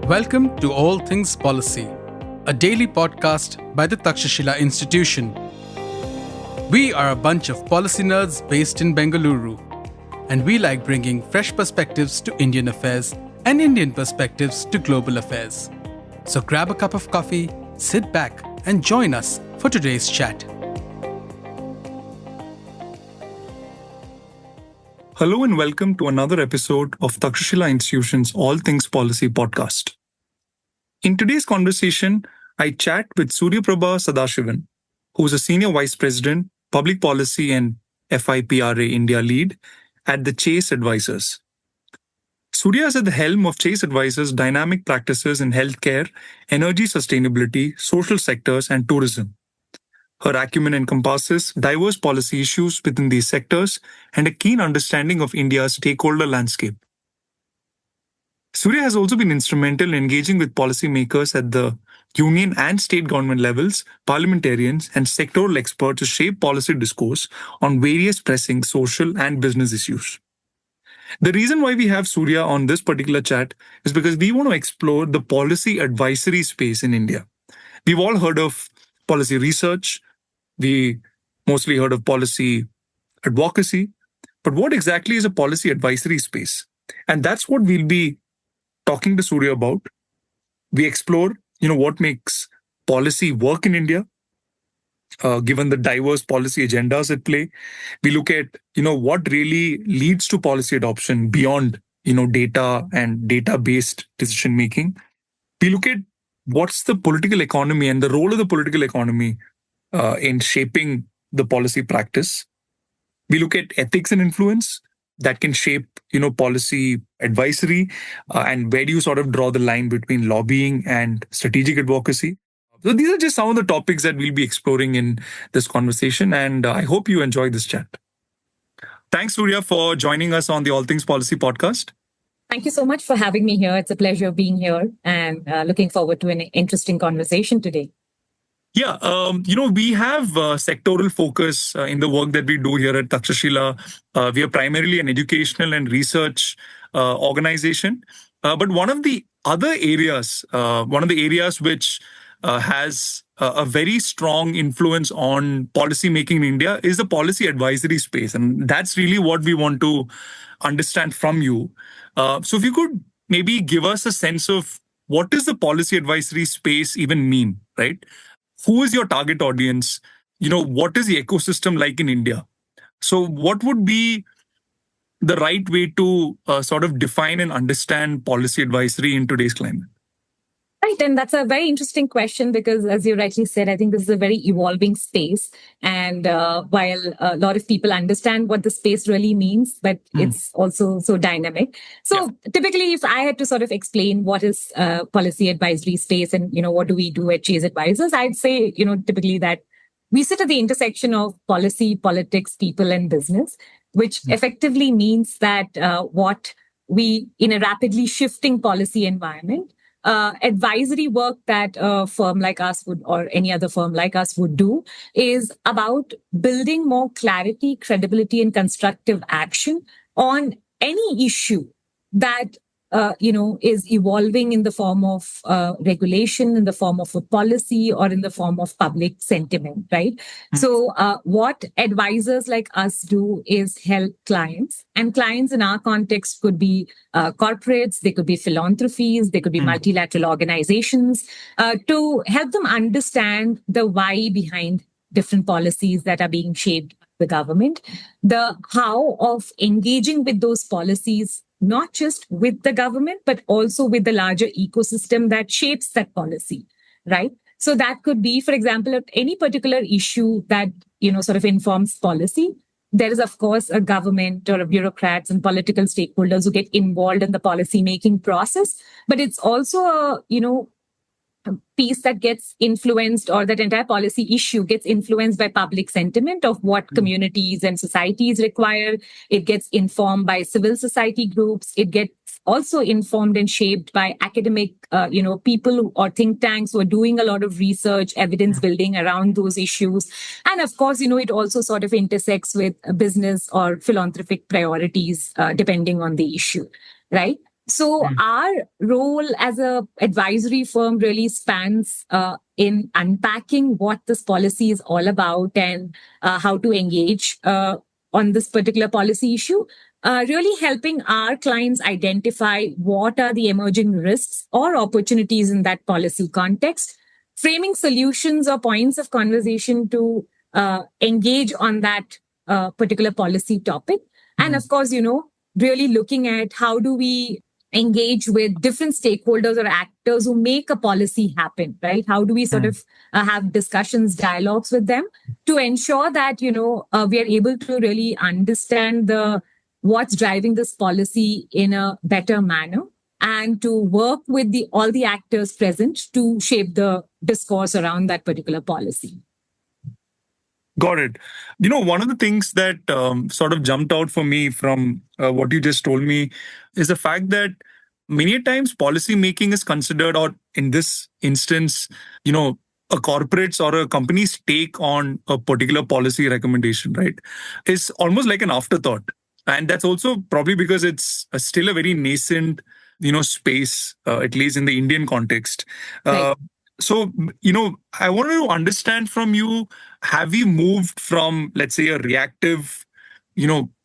Welcome to All Things Policy, a daily podcast by the Takshashila Institution. We are a bunch of policy nerds based in Bengaluru, and we like bringing fresh perspectives to Indian affairs and Indian perspectives to global affairs. So grab a cup of coffee, sit back, and join us for today's chat. Hello and welcome to another episode of Takshashila Institution's All Things Policy podcast. In today's conversation, I chat with Suryaprabha Sadashivan, who is a Senior Vice President, Public Policy and FIPRA India Lead at the Chase Advisors. Surya is at the helm of Chase Advisors' dynamic practices in healthcare, energy sustainability, social sectors, and tourism. Her acumen encompasses diverse policy issues within these sectors and a keen understanding of India's stakeholder landscape. Surya has also been instrumental in engaging with policymakers at the union and state government levels, parliamentarians, and sectoral experts to shape policy discourse on various pressing social and business issues. The reason why we have Surya on this particular chat is because we want to explore the policy advisory space in India. We've all heard of policy research. We mostly heard of policy advocacy. But what exactly is a policy advisory space? And that's what we'll be talking to Surya about. We explore, what makes policy work in India, given the diverse policy agendas at play. We look at, what really leads to policy adoption beyond, data and data-based decision making. We look at what's the political economy and the role of the political economy in shaping the policy practice. We look at ethics and influence that can shape, policy advisory, and where do you sort of draw the line between lobbying and strategic advocacy. So these are just some of the topics that we'll be exploring in this conversation, and I hope you enjoy this chat. Thanks, Surya, for joining us on the All Things Policy podcast. Thank you so much for having me here. It's a pleasure being here and looking forward to an interesting conversation today. Yeah, we have sectoral focus in the work that we do here at Takshashila. We are primarily an educational and research organization. But one of the areas which has a very strong influence on policy making in India is the policy advisory space. And that's really what we want to understand from you. So if you could maybe give us a sense of what does the policy advisory space even mean, right? Who is your target audience? What is the ecosystem like in India? So what would be the right way to sort of define and understand policy advisory in today's climate? Right. And that's a very interesting question because, as you rightly said, I think this is a very evolving space. And while a lot of people understand what the space really means, but it's also so dynamic. So typically, if I had to sort of explain what is policy advisory space and, what do we do at Chase Advisors, I'd say, typically that we sit at the intersection of policy, politics, people, and business, which effectively means that what we, in a rapidly shifting policy environment, advisory work that a firm like us would, or any other firm like us would do, is about building more clarity, credibility, and constructive action on any issue that is evolving in the form of regulation, in the form of a policy, or in the form of public sentiment, right? So what advisors like us do is help clients. And clients in our context could be corporates, they could be philanthropies, they could be multilateral organizations, to help them understand the why behind different policies that are being shaped by the government, the how of engaging with those policies, not just with the government, but also with the larger ecosystem that shapes that policy, right? So that could be, for example, any particular issue that, sort of informs policy. There is, of course, a government or a bureaucrats and political stakeholders who get involved in the policy making process, but it's also a piece that gets influenced, or that entire policy issue gets influenced by public sentiment of what communities and societies require. It gets informed by civil society groups. It gets also informed and shaped by academic, people or think tanks who are doing a lot of research, evidence building around those issues. And of course, it also sort of intersects with business or philanthropic priorities, depending on the issue, right? So our role as a advisory firm really spans in unpacking what this policy is all about and how to engage on this particular policy issue. Really helping our clients identify what are the emerging risks or opportunities in that policy context, framing solutions or points of conversation to engage on that particular policy topic. And of course, really looking at how do we engage with different stakeholders or actors who make a policy happen, right? How do we sort of have discussions, dialogues with them to ensure that, we are able to really understand what's driving this policy in a better manner and to work with all the actors present to shape the discourse around that particular policy. Got it. One of the things that sort of jumped out for me from what you just told me is the fact that many times policy making is considered, or in this instance, a corporate's or a company's take on a particular policy recommendation, right, is almost like an afterthought. And that's also probably because it's still a very nascent, space, at least in the Indian context. Right. So, I wanted to understand from you, have we moved from, let's say, a reactive,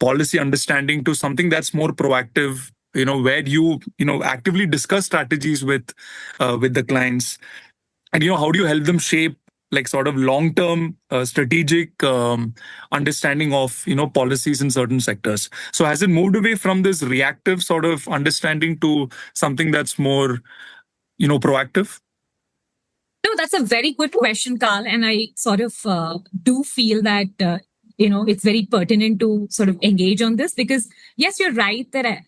policy understanding to something that's more proactive, where you actively discuss strategies with the clients? And, how do you help them shape like sort of long-term strategic understanding of, policies in certain sectors? So has it moved away from this reactive sort of understanding to something that's more, proactive? No, that's a very good question, Carl. And I sort of do feel that, it's very pertinent to sort of engage on this because, yes, you're right that,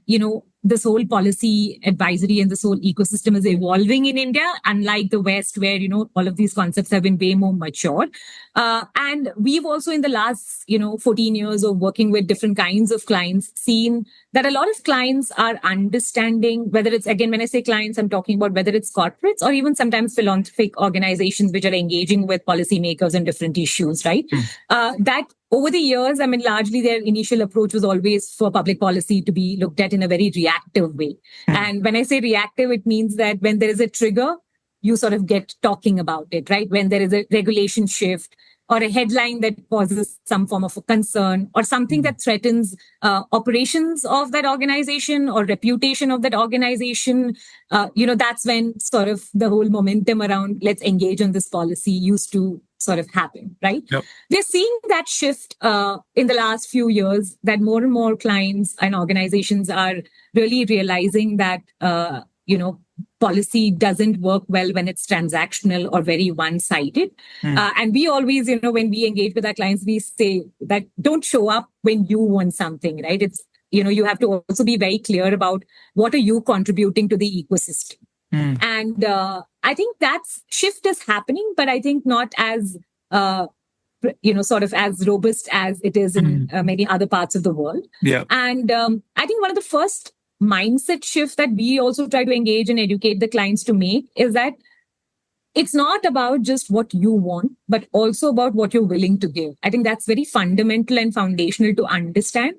this whole policy advisory and this whole ecosystem is evolving in India, unlike the West, where, all of these concepts have been way more mature. And we've also in the last, 14 years of working with different kinds of clients, seen that a lot of clients are understanding, whether it's, again, when I say clients, I'm talking about whether it's corporates or even sometimes philanthropic organizations which are engaging with policymakers on different issues, right? That over the years, largely their initial approach was always for public policy to be looked at in a very reactive way. And when I say reactive, it means that when there is a trigger, you sort of get talking about it, right? When there is a regulation shift or a headline that causes some form of a concern or something that threatens operations of that organization or reputation of that organization, that's when sort of the whole momentum around let's engage on this policy used to sort of happen, right? Yep. We're seeing that shift in the last few years, that more and more clients and organizations are really realizing that, policy doesn't work well when it's transactional or very one-sided. And we always, when we engage with our clients, we say that don't show up when you want something, right? It's, you have to also be very clear about what are you contributing to the ecosystem. And I think that shift is happening, but I think not as, sort of as robust as it is in many other parts of the world. Yeah. And I think one of the first mindset shifts that we also try to engage and educate the clients to make is that it's not about just what you want, but also about what you're willing to give. I think that's very fundamental and foundational to understand.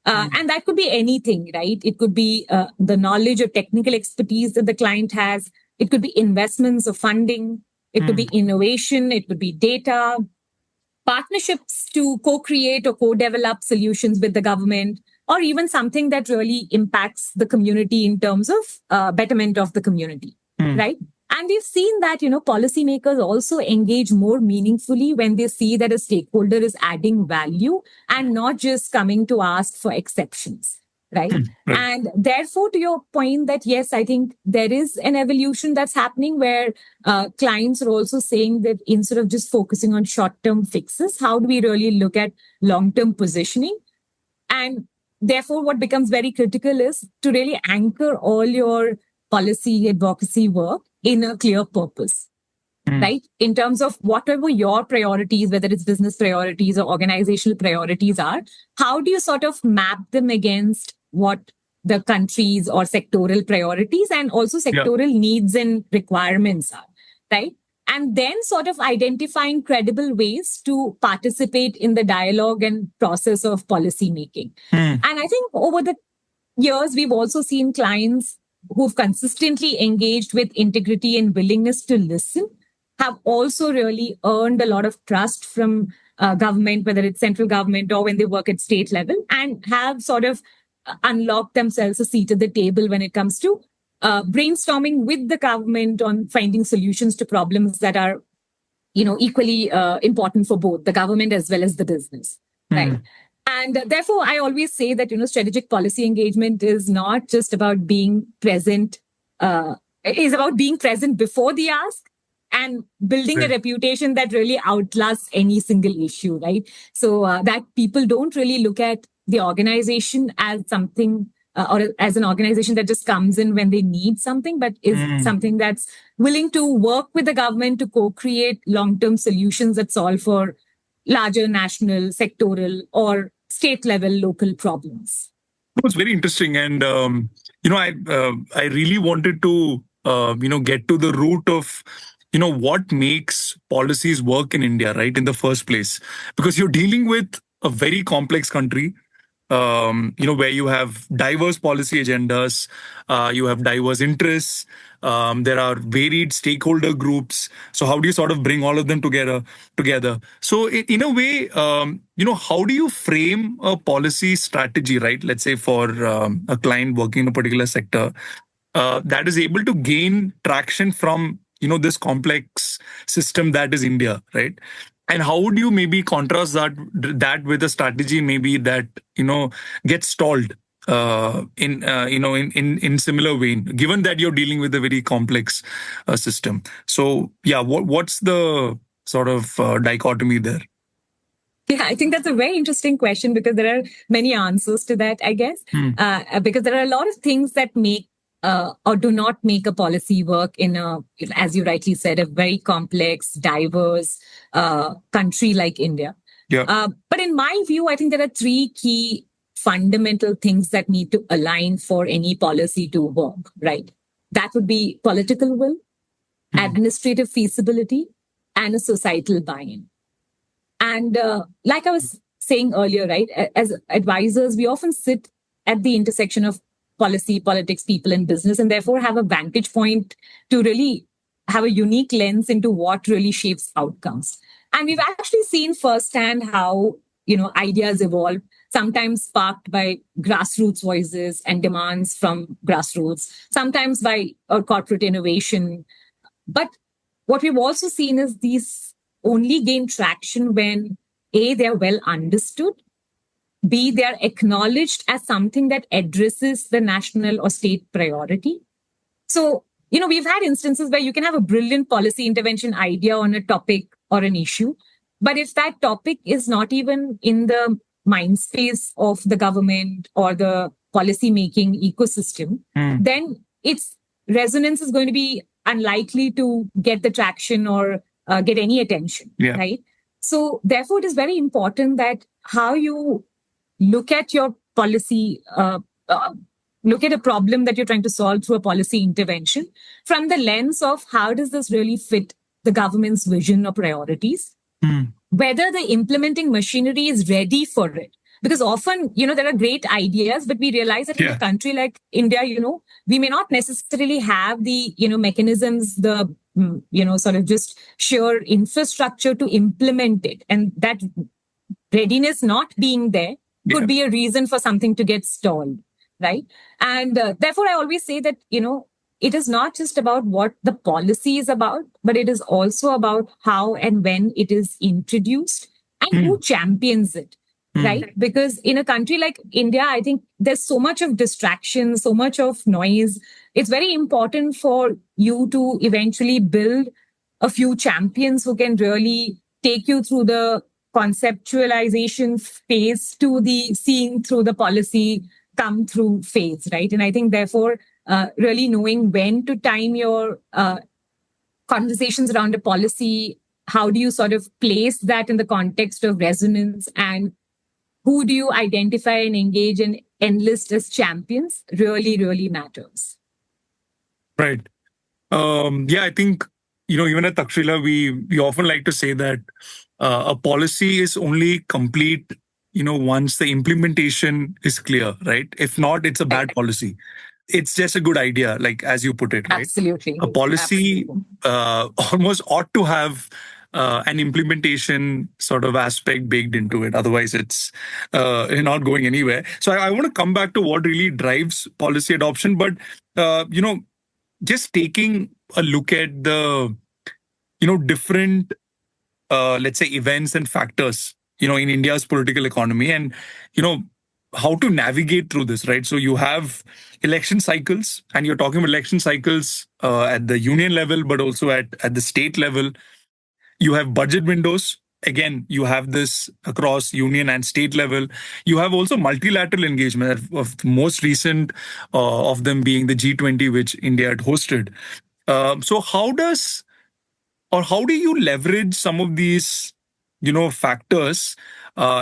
And that could be anything, right? It could be the knowledge or technical expertise that the client has. It could be investments or funding. It could be innovation. It could be data, partnerships to co-create or co-develop solutions with the government, or even something that really impacts the community in terms of betterment of the community, right? And we've seen that, policymakers also engage more meaningfully when they see that a stakeholder is adding value and not just coming to ask for exceptions, right? Right. And therefore, to your point that, yes, I think there is an evolution that's happening where clients are also saying that instead of just focusing on short-term fixes, how do we really look at long-term positioning? And therefore, what becomes very critical is to really anchor all your policy advocacy work in a clear purpose, right? In terms of whatever your priorities, whether it's business priorities or organizational priorities are, how do you sort of map them against what the country's or sectoral priorities and also sectoral needs and requirements are, right? And then sort of identifying credible ways to participate in the dialogue and process of policy making. And I think over the years, we've also seen clients who've consistently engaged with integrity and willingness to listen have also really earned a lot of trust from government, whether it's central government or when they work at state level, and have sort of unlocked themselves a seat at the table when it comes to brainstorming with the government on finding solutions to problems that are, equally important for both the government as well as the business, right? And therefore, I always say that, strategic policy engagement is not just about being present, it is about being present before the ask and building a reputation that really outlasts any single issue, right? So that people don't really look at the organization as something or as an organization that just comes in when they need something, but is something that's willing to work with the government to co-create long-term solutions that solve for larger national, sectoral, or state level local problems. It was very interesting, and I really wanted to get to the root of what makes policies work in India, right, in the first place, because you're dealing with a very complex country. Where you have diverse policy agendas, you have diverse interests, there are varied stakeholder groups. So how do you sort of bring all of them together? So in a way, how do you frame a policy strategy, right? Let's say for a client working in a particular sector that is able to gain traction from this complex system that is India, right? And how would you maybe contrast that with a strategy maybe that gets stalled in similar vein, given that you're dealing with a very complex system? So yeah, what's the sort of dichotomy there? Yeah, I think that's a very interesting question because there are many answers to that, I guess, because there are a lot of things that make or do not make a policy work in a, as you rightly said, a very complex, diverse country like India. Yeah. But in my view, I think there are three key fundamental things that need to align for any policy to work, right? That would be political will, administrative feasibility, and a societal buy-in. And like I was saying earlier, right, as advisors, we often sit at the intersection of policy, politics, people, and business, and therefore have a vantage point to really have a unique lens into what really shapes outcomes. And we've actually seen firsthand how, ideas evolve, sometimes sparked by grassroots voices and demands from grassroots, sometimes by corporate innovation. But what we've also seen is these only gain traction when A, they're well understood, B, they are acknowledged as something that addresses the national or state priority. So, we've had instances where you can have a brilliant policy intervention idea on a topic or an issue, but if that topic is not even in the mind space of the government or the policy making ecosystem, then its resonance is going to be unlikely to get the traction or get any attention, right? So therefore, it is very important that how you look at your policy, look at a problem that you're trying to solve through a policy intervention from the lens of how does this really fit the government's vision or priorities, whether the implementing machinery is ready for it. Because often, there are great ideas, but we realize that in a country like India, we may not necessarily have the, mechanisms, the, sort of just sheer infrastructure to implement it. And that readiness not being there could be a reason for something to get stalled, right? And therefore, I always say that, it is not just about what the policy is about, but it is also about how and when it is introduced and who champions it, right? Because in a country like India, I think there's so much of distraction, so much of noise. It's very important for you to eventually build a few champions who can really take you through the conceptualization phase to the seeing through the policy come through phase, right? And I think therefore, really knowing when to time your conversations around a policy, how do you sort of place that in the context of resonance, and who do you identify and engage and enlist as champions really, really matters. Right. I think, even at Takshashila, we often like to say that a policy is only complete, once the implementation is clear, right? If not, it's a bad policy. it's just a good idea, like as you put it, right? Absolutely. A policy almost ought to have an implementation sort of aspect baked into it. Otherwise, it's not going anywhere. So I want to come back to what really drives policy adoption. But, just taking a look at the, different, let's say, events and factors, in India's political economy and, how to navigate through this, right? So you have election cycles, and you're talking about election cycles at the union level, but also at the state level. You have budget windows. Again, you have this across union and state level. You have also multilateral engagement, of the most recent of them being the G20, which India had hosted. So how do you leverage some of these, factors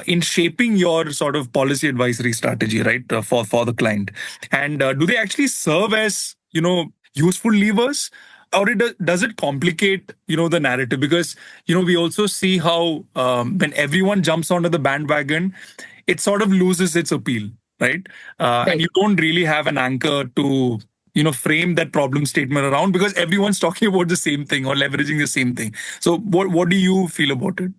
in shaping your sort of policy advisory strategy, right, for the client? And do they actually serve as, useful levers? Or does it complicate, the narrative? Because, we also see how when everyone jumps onto the bandwagon, it sort of loses its appeal, right? And you don't really have an anchor to, frame that problem statement around, because everyone's talking about the same thing or leveraging the same thing. So what do you feel about it?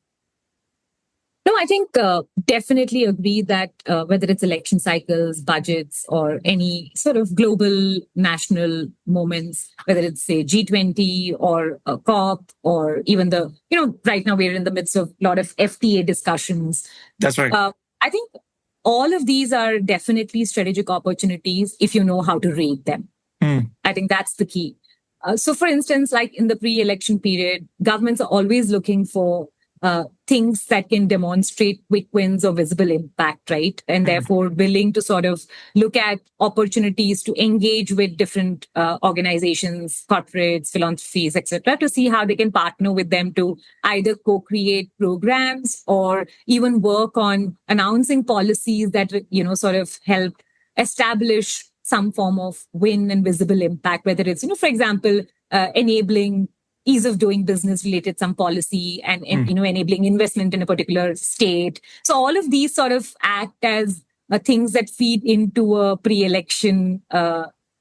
No, I think definitely agree that whether it's election cycles, budgets, or any sort of global national moments, whether it's say G20 or a COP, or even the, right now we're in the midst of a lot of FTA discussions. That's right. I think all of these are definitely strategic opportunities if you know how to read them. I think that's the key. So for instance, like in the pre-election period, governments are always looking for things that can demonstrate quick wins or visible impact, right? And therefore willing to sort of look at opportunities to engage with different organizations, corporates, philanthropies, etc., to see how they can partner with them to either co-create programs or even work on announcing policies that, sort of help establish some form of win and visible impact, whether it's, for example, enabling ease of doing business related some policy and enabling investment in a particular state. So all of these sort of act as things that feed into a pre-election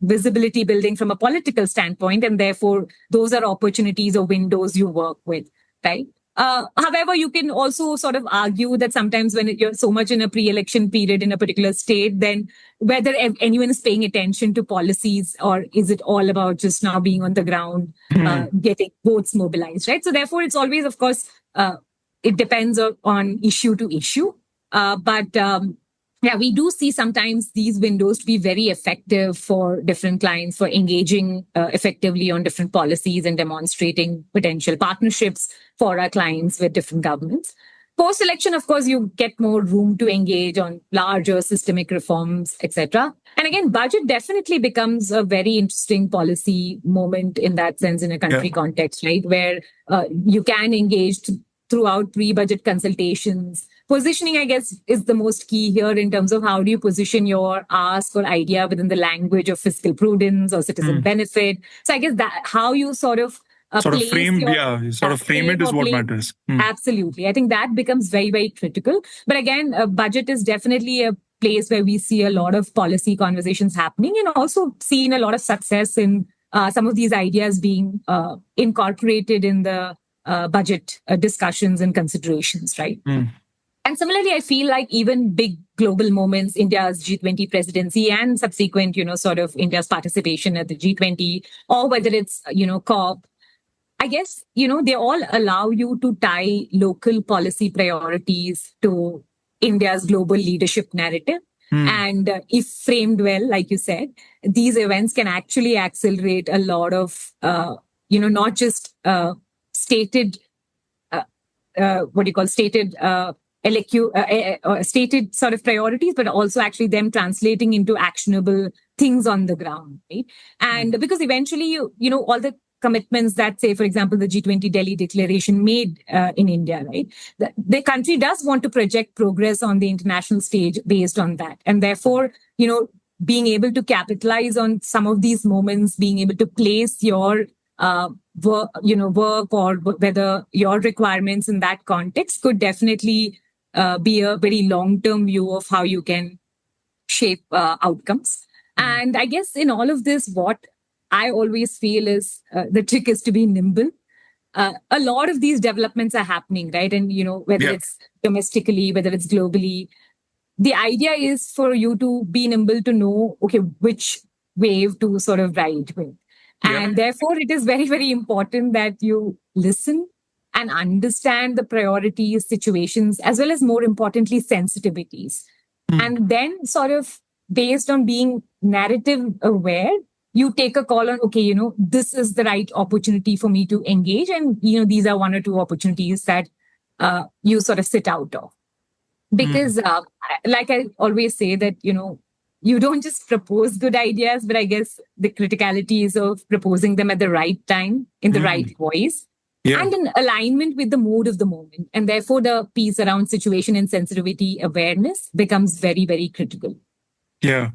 visibility building from a political standpoint. And therefore, those are opportunities or windows you work with, right? However, you can also sort of argue that sometimes when you're so much in a pre-election period in a particular state, then whether anyone is paying attention to policies, or is it all about just now being on the ground, getting votes mobilized, right? So therefore, it's always, of course, it depends on issue to issue. Yeah, we do see sometimes these windows to be very effective for different clients for engaging effectively on different policies and demonstrating potential partnerships for our clients with different governments. Post-election, of course, you get more room to engage on larger systemic reforms, etc. And again, budget definitely becomes a very interesting policy moment in that sense in a country context, right? Where you can engage throughout pre-budget consultations. Positioning, I guess, is the most key here in terms of how do you position your ask or idea within the language of fiscal prudence or citizen benefit. So I guess that how you sort of frame it is what matters. Absolutely. I think that becomes very, very critical. But again, budget is definitely a place where we see a lot of policy conversations happening, and also seen a lot of success in some of these ideas being incorporated in the budget discussions and considerations, right? And similarly, I feel like even big global moments, India's G20 presidency and subsequent, sort of India's participation at the G20, or whether it's, COP, I guess, they all allow you to tie local policy priorities to India's global leadership narrative. And if framed well, like you said, these events can actually accelerate a lot of, not just stated, stated sort of priorities, but also actually them translating into actionable things on the ground, right? And because eventually, all the commitments that, say, for example, the G20 Delhi Declaration made in India, right? The country does want to project progress on the international stage based on that. And therefore, being able to capitalize on some of these moments, being able to place your work or whether your requirements in that context could definitely be a very long-term view of how you can shape outcomes. And I guess in all of this, what I always feel is the trick is to be nimble. A lot of these developments are happening, right? And, whether it's domestically, whether it's globally, the idea is for you to be nimble to know, okay, which wave to sort of ride with. And therefore, it is very, very important that you listen and understand the priorities, situations, as well as more importantly, sensitivities. And then sort of based on being narrative aware, you take a call on, okay, this is the right opportunity for me to engage. And, these are one or two opportunities that you sort of sit out of. Because like I always say that, you don't just propose good ideas, but I guess the criticality is of proposing them at the right time, in the right voice, and in alignment with the mood of the moment. And therefore, the piece around situation and sensitivity awareness becomes very, very critical. Yeah.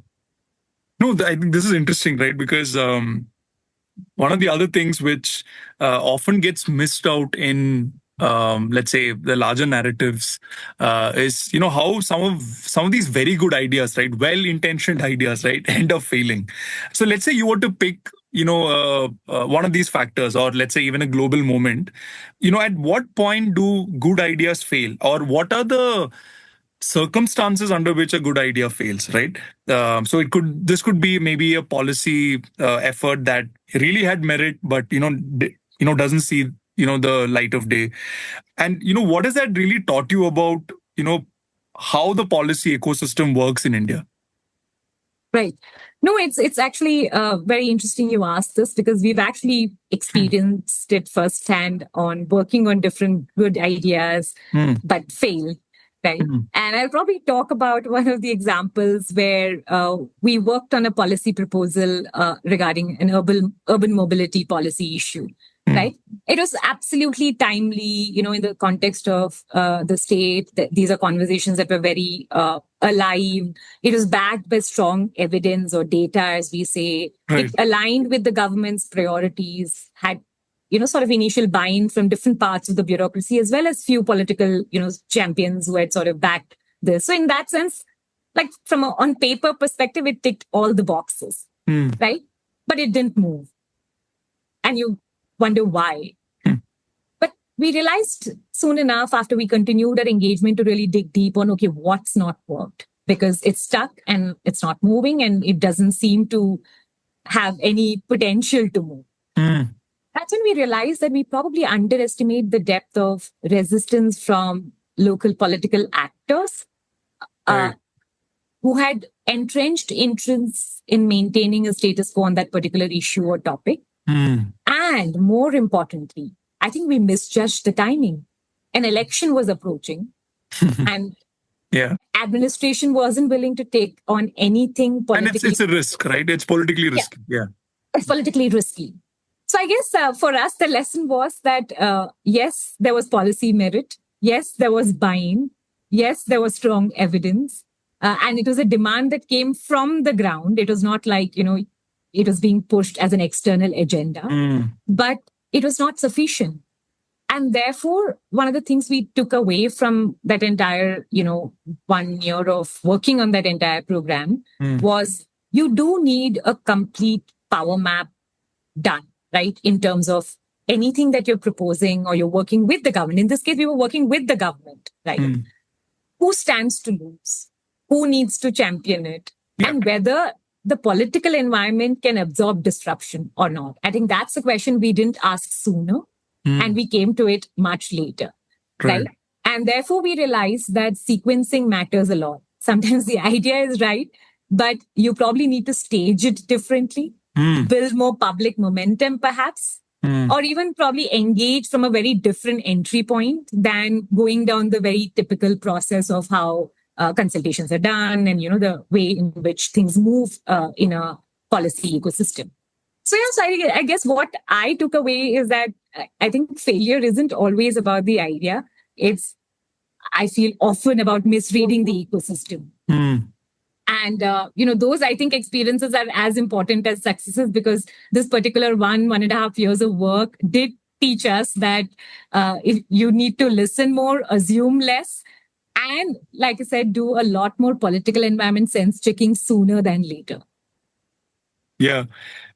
No, I think this is interesting, right? Because one of the other things which often gets missed out in let's say the larger narratives is how some of these very good ideas, right, well-intentioned ideas, right, end up failing. So let's say you were to pick one of these factors, or let's say even a global moment, at what point do good ideas fail, or what are the circumstances under which a good idea fails, right? So this could be maybe a policy effort that really had merit, but doesn't see the light of day. And what has that really taught you about how the policy ecosystem works in India? Right. No, it's actually very interesting you asked this, because we've actually experienced it firsthand on working on different good ideas, but fail. Right. And I'll probably talk about one of the examples where we worked on a policy proposal regarding an urban mobility policy issue. Right. It was absolutely timely, in the context of the state. These are conversations that were very alive. It was backed by strong evidence or data, as we say. Right. It aligned with the government's priorities, had sort of initial buy-in from different parts of the bureaucracy, as well as few political, champions who had sort of backed this. So in that sense, like from on paper perspective, it ticked all the boxes, right? But it didn't move. And you wonder why. But we realized soon enough, after we continued our engagement, to really dig deep on, okay, what's not worked? Because it's stuck and it's not moving, and it doesn't seem to have any potential to move. That's when we realized that we probably underestimate the depth of resistance from local political actors who had entrenched interests in maintaining a status quo on that particular issue or topic. And more importantly, I think we misjudged the timing. An election was approaching and administration wasn't willing to take on anything politically. And it's a risk, right? It's politically risky. Yeah. It's politically risky. So I guess for us, the lesson was that, yes, there was policy merit. Yes, there was buy-in. Yes, there was strong evidence. And it was a demand that came from the ground. It was not like, it was being pushed as an external agenda, but it was not sufficient. And therefore, one of the things we took away from that entire, 1 year of working on that entire program was you do need a complete power map done. Right? In terms of anything that you're proposing or you're working with the government. In this case, we were working with the government, right? Who stands to lose? Who needs to champion it? And whether the political environment can absorb disruption or not. I think that's a question we didn't ask sooner, and we came to it much later, right? And therefore, we realized that sequencing matters a lot. Sometimes the idea is right, but you probably need to stage it differently. Build more public momentum, perhaps, or even probably engage from a very different entry point than going down the very typical process of how consultations are done and, the way in which things move in a policy ecosystem. So, I guess what I took away is that I think failure isn't always about the idea. It's, I feel, often about misreading the ecosystem. And, those, I think, experiences are as important as successes, because this particular 1.5 years of work did teach us that if you need to listen more, assume less, and, like I said, do a lot more political environment sense checking sooner than later. Yeah.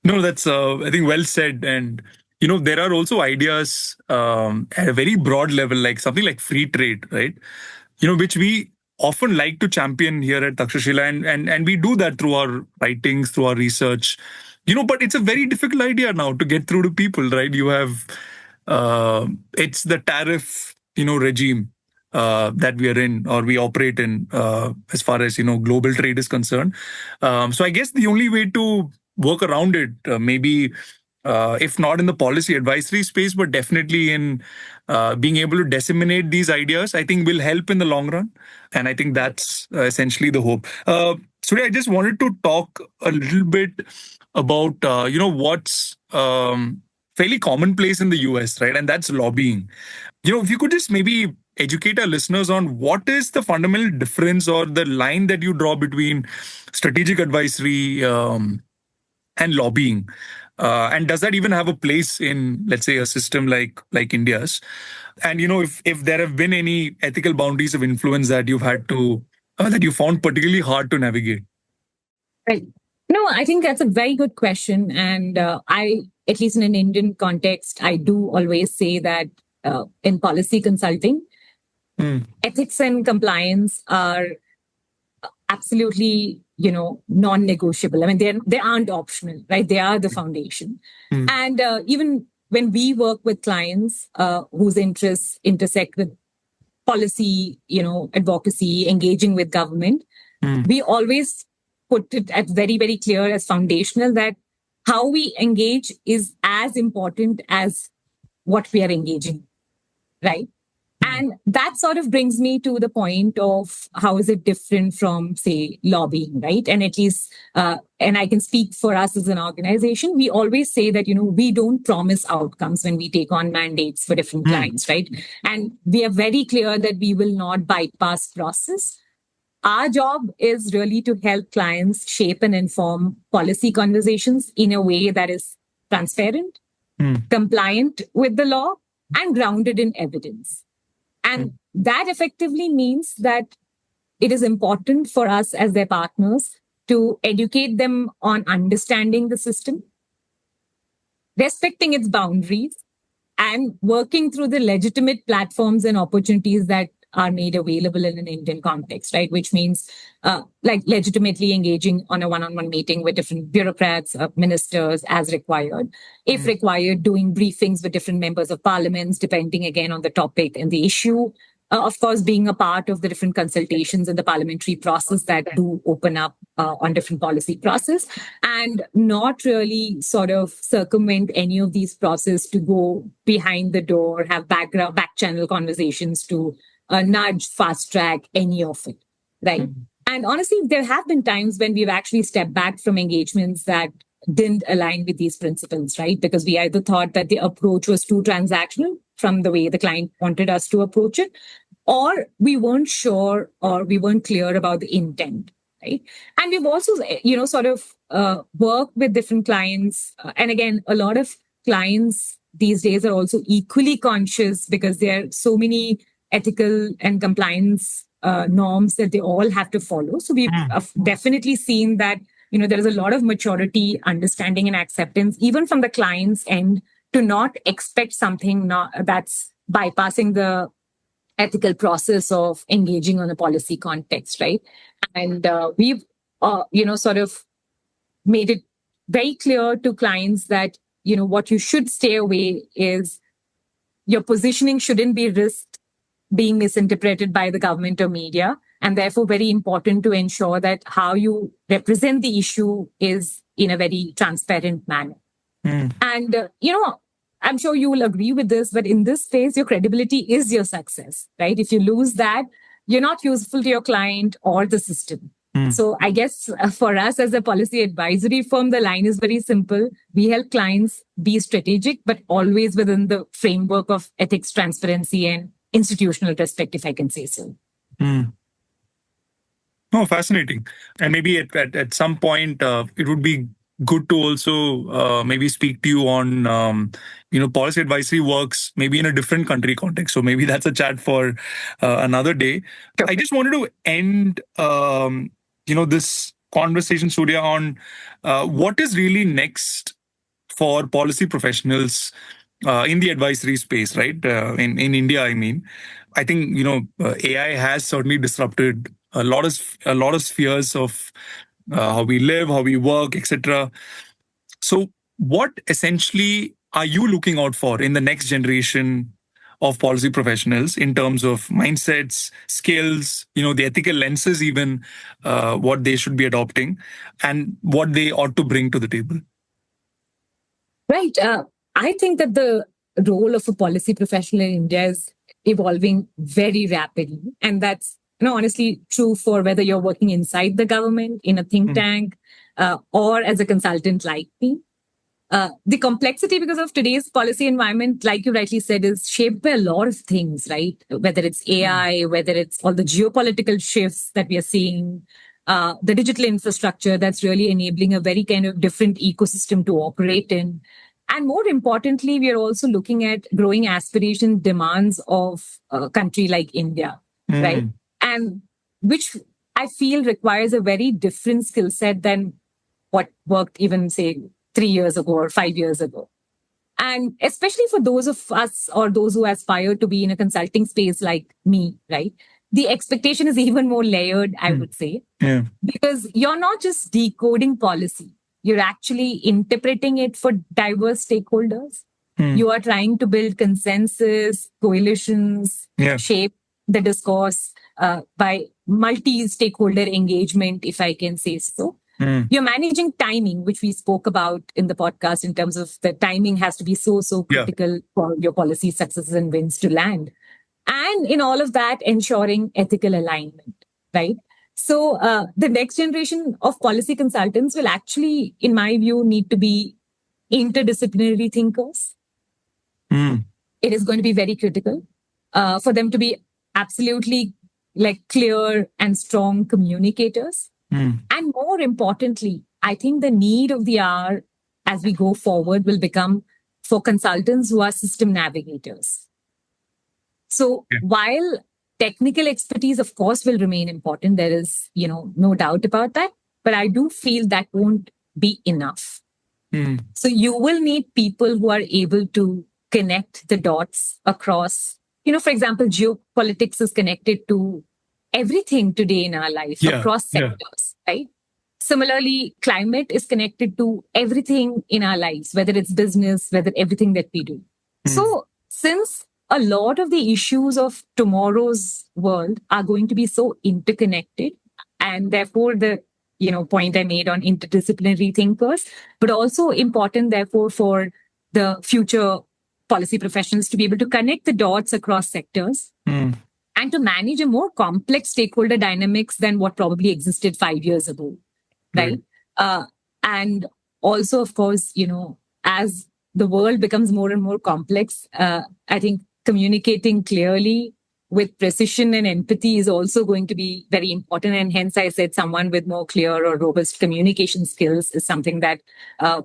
No, that's, I think, well said. And, there are also ideas at a very broad level, like something like free trade, right? Which we often like to champion here at Takshashila. And we do that through our writings, through our research. But it's a very difficult idea now to get through to people, right? You have, it's the tariff, regime that we are in or we operate in as far as, global trade is concerned. So I guess the only way to work around it, maybe if not in the policy advisory space, but definitely in being able to disseminate these ideas, I think will help in the long run. And I think that's essentially the hope. Surya, I just wanted to talk a little bit about, what's fairly commonplace in the US, right? And that's lobbying. If you could just maybe educate our listeners on what is the fundamental difference or the line that you draw between strategic advisory and lobbying. And does that even have a place in, let's say, a system like India's? And if there have been any ethical boundaries of influence that you've had to that you found particularly hard to navigate. Right. No, I think that's a very good question. And at least in an Indian context, I do always say that in policy consulting, ethics and compliance are absolutely, non-negotiable. I mean, they aren't optional, right? They are the foundation. And even when we work with clients whose interests intersect with policy, advocacy, engaging with government, we always put it at very, very clear as foundational that how we engage is as important as what we are engaging, right? And that sort of brings me to the point of how is it different from, say, lobbying, right? And at least, and I can speak for us as an organization, we always say that, we don't promise outcomes when we take on mandates for different clients, right? And we are very clear that we will not bypass process. Our job is really to help clients shape and inform policy conversations in a way that is transparent, compliant with the law, and grounded in evidence. And that effectively means that it is important for us as their partners to educate them on understanding the system, respecting its boundaries, and working through the legitimate platforms and opportunities that are made available in an Indian context, right? Which means like legitimately engaging on a one-on-one meeting with different bureaucrats, ministers as required. If required, doing briefings with different members of parliaments, depending again on the topic and the issue. Of course, being a part of the different consultations in the parliamentary process that do open up on different policy process, and not really sort of circumvent any of these processes to go behind the door, have back channel conversations to nudge, fast track any of it, right? And honestly, there have been times when we've actually stepped back from engagements that didn't align with these principles, right? Because we either thought that the approach was too transactional from the way the client wanted us to approach it, or we weren't sure or we weren't clear about the intent, right? And we've also, sort of worked with different clients. And again, a lot of clients these days are also equally conscious because there are so many ethical and compliance norms that they all have to follow. So we've definitely seen that, there is a lot of maturity, understanding, and acceptance, even from the client's end, to not expect something that's bypassing the ethical process of engaging on a policy context, right? And we've, sort of made it very clear to clients that, what you should stay away is your positioning shouldn't be risked being misinterpreted by the government or media. And therefore, very important to ensure that how you represent the issue is in a very transparent manner. And, I'm sure you will agree with this, but in this space, your credibility is your success, right? If you lose that, you're not useful to your client or the system. So I guess for us as a policy advisory firm, the line is very simple. We help clients be strategic, but always within the framework of ethics, transparency, and institutional respect, if I can say so. Oh, fascinating. And maybe at some point, it would be good to also maybe speak to you on, policy advisory works maybe in a different country context. So maybe that's a chat for another day. I just wanted to end, this conversation, Surya, on what is really next for policy professionals in the advisory space, right? In India, I mean, I think AI has certainly disrupted a lot of spheres of how we live, how we work, etc. So, what essentially are you looking out for in the next generation of policy professionals in terms of mindsets, skills, the ethical lenses, even what they should be adopting, and what they ought to bring to the table? Right. I think that the role of a policy professional in India is evolving very rapidly. And that's honestly true for whether you're working inside the government, in a think tank, or as a consultant like me. The complexity because of today's policy environment, like you rightly said, is shaped by a lot of things, right? Whether it's AI, whether it's all the geopolitical shifts that we are seeing, the digital infrastructure that's really enabling a very kind of different ecosystem to operate in. And more importantly, we are also looking at growing aspiration demands of a country like India, right? And which I feel requires a very different skill set than what worked even, say, 3 years ago or 5 years ago. And especially for those of us or those who aspire to be in a consulting space like me, right? The expectation is even more layered, I would say, because you're not just decoding policy. You're actually interpreting it for diverse stakeholders. You are trying to build consensus, coalitions, shape the discourse by multi-stakeholder engagement, if I can say so. You're managing timing, which we spoke about in the podcast in terms of the timing has to be so critical for your policy successes and wins to land. And in all of that, ensuring ethical alignment, right? So the next generation of policy consultants will actually, in my view, need to be interdisciplinary thinkers. It is going to be very critical for them to be absolutely clear and strong communicators. And more importantly, I think the need of the hour as we go forward will become for consultants who are system navigators. So while technical expertise, of course, will remain important, there is, no doubt about that. But I do feel that won't be enough. So you will need people who are able to connect the dots across, for example, geopolitics is connected to everything today in our life across sectors, right? Similarly, climate is connected to everything in our lives, whether it's business, whether everything that we do. So since a lot of the issues of tomorrow's world are going to be so interconnected, and therefore the point I made on interdisciplinary thinkers, but also important, therefore, for the future policy professionals to be able to connect the dots across sectors and to manage a more complex stakeholder dynamics than what probably existed 5 years ago, right? And also, of course, as the world becomes more and more complex, I think communicating clearly with precision and empathy is also going to be very important. And hence, I said someone with more clear or robust communication skills is something that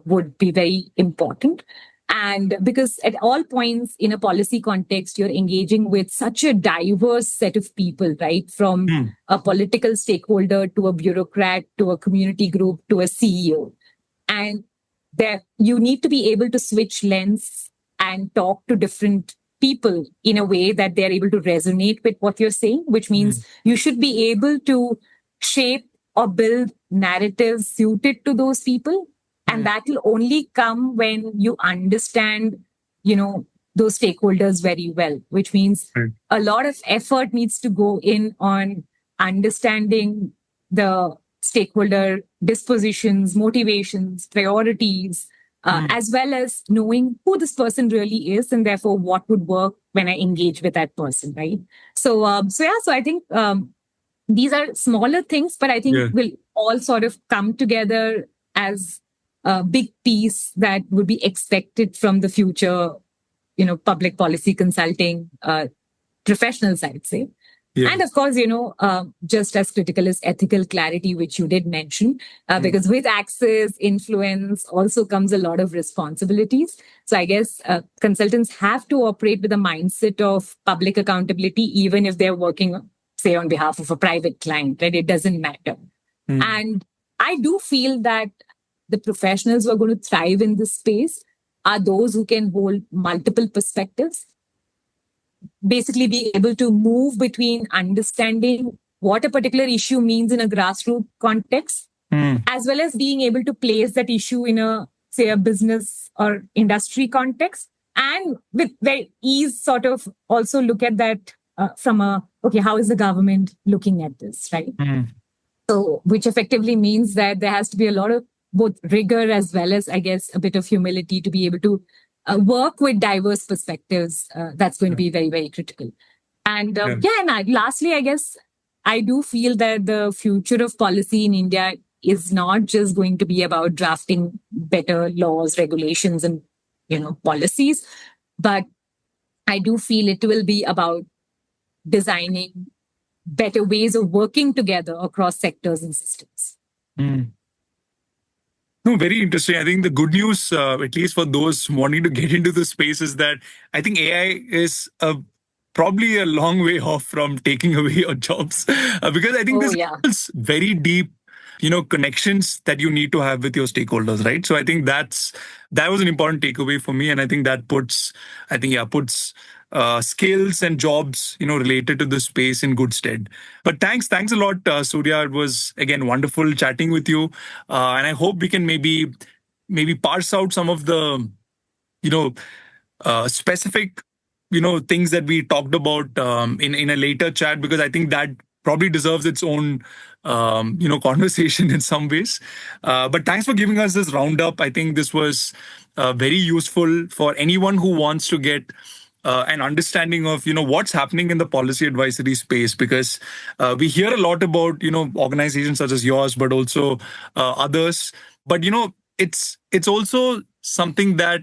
would be very important. And because at all points in a policy context, you're engaging with such a diverse set of people, right? From a political stakeholder to a bureaucrat, to a community group, to a CEO. And there you need to be able to switch lens and talk to different people in a way that they're able to resonate with what you're saying, which means you should be able to shape or build narratives suited to those people. And that will only come when you understand, those stakeholders very well, which means a lot of effort needs to go in on understanding the stakeholder dispositions, motivations, priorities, as well as knowing who this person really is and therefore what would work when I engage with that person, right? So I think these are smaller things, but I think will all sort of come together as a big piece that would be expected from the future, public policy consulting professionals, I'd say. And of course, just as critical is ethical clarity, which you did mention, because with access, influence also comes a lot of responsibilities. So I guess consultants have to operate with a mindset of public accountability, even if they're working, say, on behalf of a private client, right? It doesn't matter. And I do feel that the professionals who are going to thrive in this space are those who can hold multiple perspectives, basically be able to move between understanding what a particular issue means in a grassroots context, as well as being able to place that issue in a, say, a business or industry context, and with very ease sort of also look at that from okay, how is the government looking at this, right? So, which effectively means that there has to be a lot of both rigor as well as, I guess, a bit of humility to be able to work with diverse perspectives. That's going to be very, very critical. And lastly, I guess I do feel that the future of policy in India is not just going to be about drafting better laws, regulations, and policies, but I do feel it will be about designing better ways of working together across sectors and systems. No, very interesting. I think the good news, at least for those wanting to get into the space, is that I think AI is probably a long way off from taking away your jobs, because I think this is very deep, connections that you need to have with your stakeholders, right? So I think that was an important takeaway for me, and I think that puts skills and jobs, related to this space in good stead. But thanks a lot, Surya. It was again wonderful chatting with you, and I hope we can maybe parse out some of the, specific, things that we talked about in a later chat, because I think that probably deserves its own, conversation in some ways. But thanks for giving us this roundup. I think this was very useful for anyone who wants to get an understanding of, what's happening in the policy advisory space, because we hear a lot about, organizations such as yours, but also others. But, it's also something that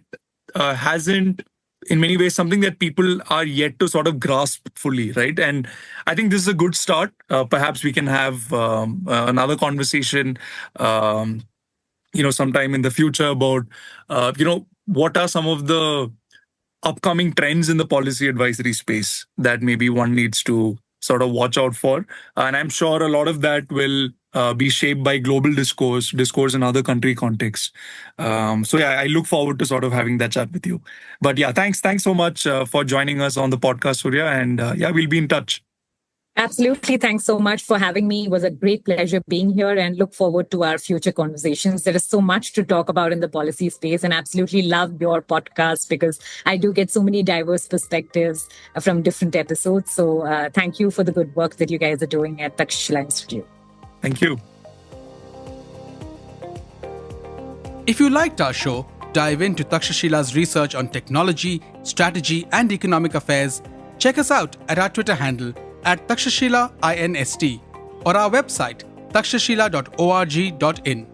hasn't, in many ways, something that people are yet to sort of grasp fully, right? And I think this is a good start. Perhaps we can have another conversation, sometime in the future about, what are some of the upcoming trends in the policy advisory space that maybe one needs to sort of watch out for. And I'm sure a lot of that will be shaped by global discourse in other country contexts. I look forward to sort of having that chat with you. But thanks so much for joining us on the podcast, Surya. And we'll be in touch. Absolutely. Thanks so much for having me. It was a great pleasure being here, and look forward to our future conversations. There is so much to talk about in the policy space, and absolutely love your podcast because I do get so many diverse perspectives from different episodes. So thank you for the good work that you guys are doing at Takshashila Institute. Thank you. If you liked our show, dive into Takshashila's research on technology, strategy, and economic affairs. Check us out at our Twitter handle @TakshashilaINST or our website takshashila.org.in.